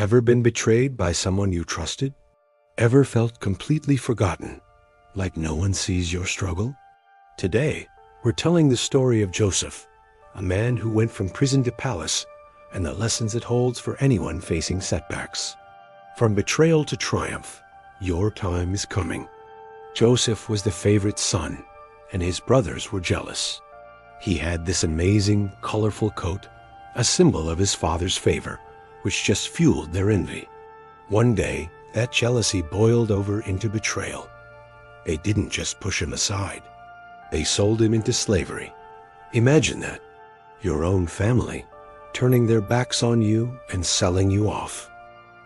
Ever been betrayed by someone you trusted? Ever felt completely forgotten, like no one sees your struggle? Today, we're telling the story of Joseph, a man who went from prison to palace, and the lessons it holds for anyone facing setbacks. From betrayal to triumph, your time is coming. Joseph was the favorite son, and his brothers were jealous. He had this amazing, colorful coat, a symbol of his father's favor, which just fueled their envy. One day, that jealousy boiled over into betrayal. They didn't just push him aside. They sold him into slavery. Imagine that. Your own family, turning their backs on you and selling you off.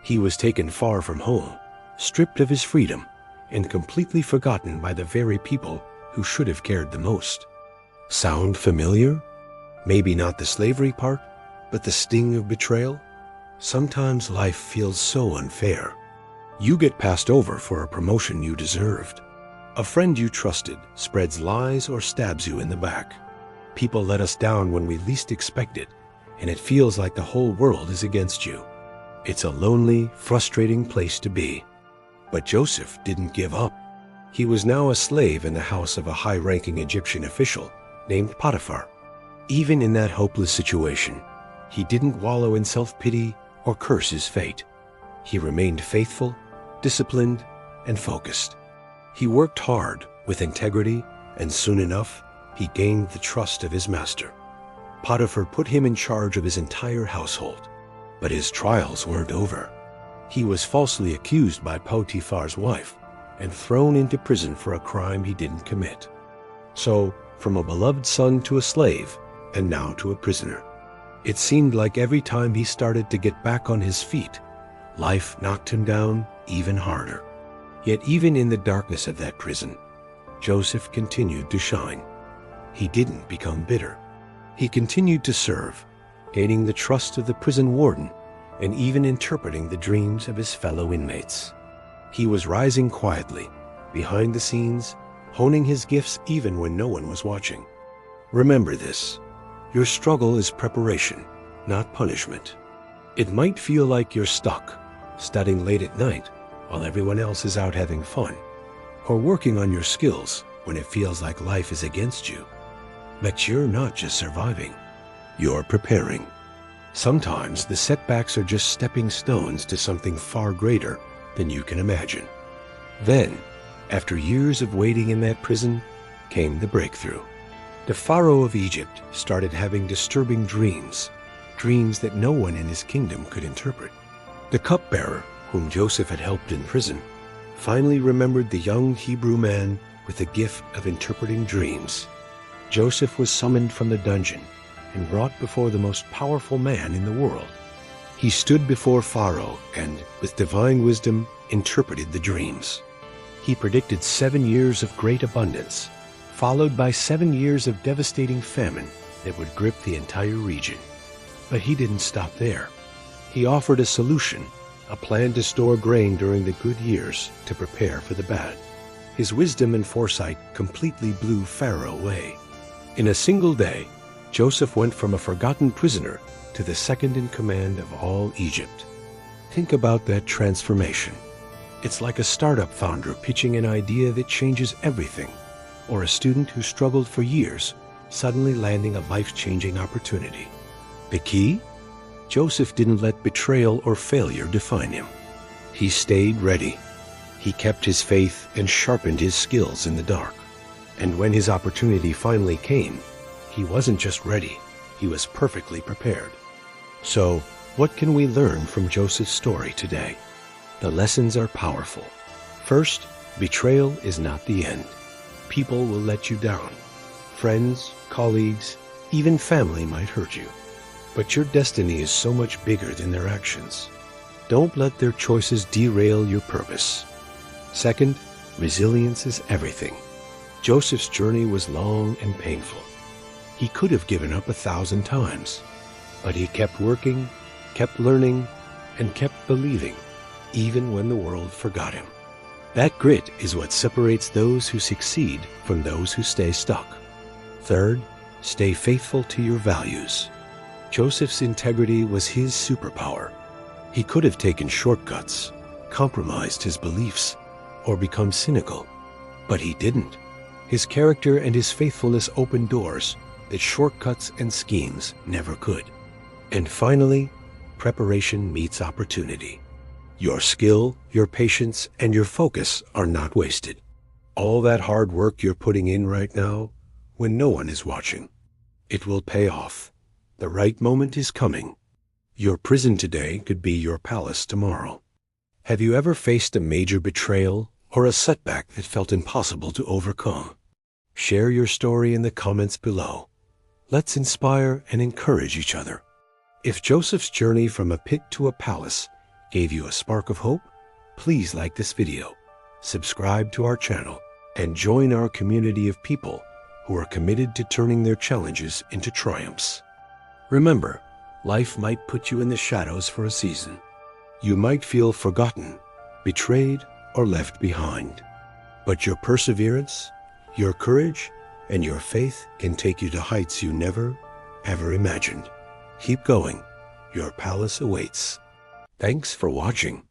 He was taken far from home, stripped of his freedom, and completely forgotten by the very people who should have cared the most. Sound familiar? Maybe not the slavery part, but the sting of betrayal? Sometimes life feels so unfair. You get passed over for a promotion you deserved. A friend you trusted spreads lies or stabs you in the back. People let us down when we least expect it, and it feels like the whole world is against you. It's a lonely, frustrating place to be. But Joseph didn't give up. He was now a slave in the house of a high-ranking Egyptian official named Potiphar. Even in that hopeless situation, he didn't wallow in self-pity or curse his fate. He remained faithful, disciplined, and focused. He worked hard with integrity, and soon enough, he gained the trust of his master. Potiphar put him in charge of his entire household. But his trials weren't over. He was falsely accused by Potiphar's wife and thrown into prison for a crime he didn't commit. So, from a beloved son to a slave, and now to a prisoner. It seemed like every time he started to get back on his feet, life knocked him down even harder. Yet even in the darkness of that prison, Joseph continued to shine. He didn't become bitter. He continued to serve, gaining the trust of the prison warden and even interpreting the dreams of his fellow inmates. He was rising quietly, behind the scenes, honing his gifts even when no one was watching. Remember this: your struggle is preparation, not punishment. It might feel like you're stuck, studying late at night while everyone else is out having fun, or working on your skills when it feels like life is against you. But you're not just surviving, you're preparing. Sometimes the setbacks are just stepping stones to something far greater than you can imagine. Then, after years of waiting in that prison, came the breakthrough. The Pharaoh of Egypt started having disturbing dreams that no one in his kingdom could interpret. The cupbearer, whom Joseph had helped in prison, finally remembered the young Hebrew man with the gift of interpreting dreams. Joseph was summoned from the dungeon and brought before the most powerful man in the world. He stood before Pharaoh and, with divine wisdom, interpreted the dreams. He predicted 7 years of great abundance, followed by 7 years of devastating famine that would grip the entire region. But he didn't stop there. He offered a solution, a plan to store grain during the good years to prepare for the bad. His wisdom and foresight completely blew Pharaoh away. In a single day, Joseph went from a forgotten prisoner to the second in command of all Egypt. Think about that transformation. It's like a startup founder pitching an idea that changes everything, or a student who struggled for years suddenly landing a life-changing opportunity. The key? Joseph didn't let betrayal or failure define him. He stayed ready. He kept his faith and sharpened his skills in the dark. And when his opportunity finally came, he wasn't just ready, he was perfectly prepared. So, what can we learn from Joseph's story today? The lessons are powerful. First, betrayal is not the end. People will let you down. Friends, colleagues, even family might hurt you. But your destiny is so much bigger than their actions. Don't let their choices derail your purpose. Second, resilience is everything. Joseph's journey was long and painful. He could have given up 1,000 times, but he kept working, kept learning, and kept believing, even when the world forgot him. That grit is what separates those who succeed from those who stay stuck. Third, stay faithful to your values. Joseph's integrity was his superpower. He could have taken shortcuts, compromised his beliefs, or become cynical. But he didn't. His character and his faithfulness opened doors that shortcuts and schemes never could. And finally, preparation meets opportunity. Your skill, your patience, and your focus are not wasted. All that hard work you're putting in right now, when no one is watching, it will pay off. The right moment is coming. Your prison today could be your palace tomorrow. Have you ever faced a major betrayal or a setback that felt impossible to overcome? Share your story in the comments below. Let's inspire and encourage each other. If Joseph's journey from a pit to a palace gave you a spark of hope, please like this video, subscribe to our channel, and join our community of people who are committed to turning their challenges into triumphs. Remember, life might put you in the shadows for a season. You might feel forgotten, betrayed, or left behind. But your perseverance, your courage, and your faith can take you to heights you never, ever imagined. Keep going. Your palace awaits. Thanks for watching.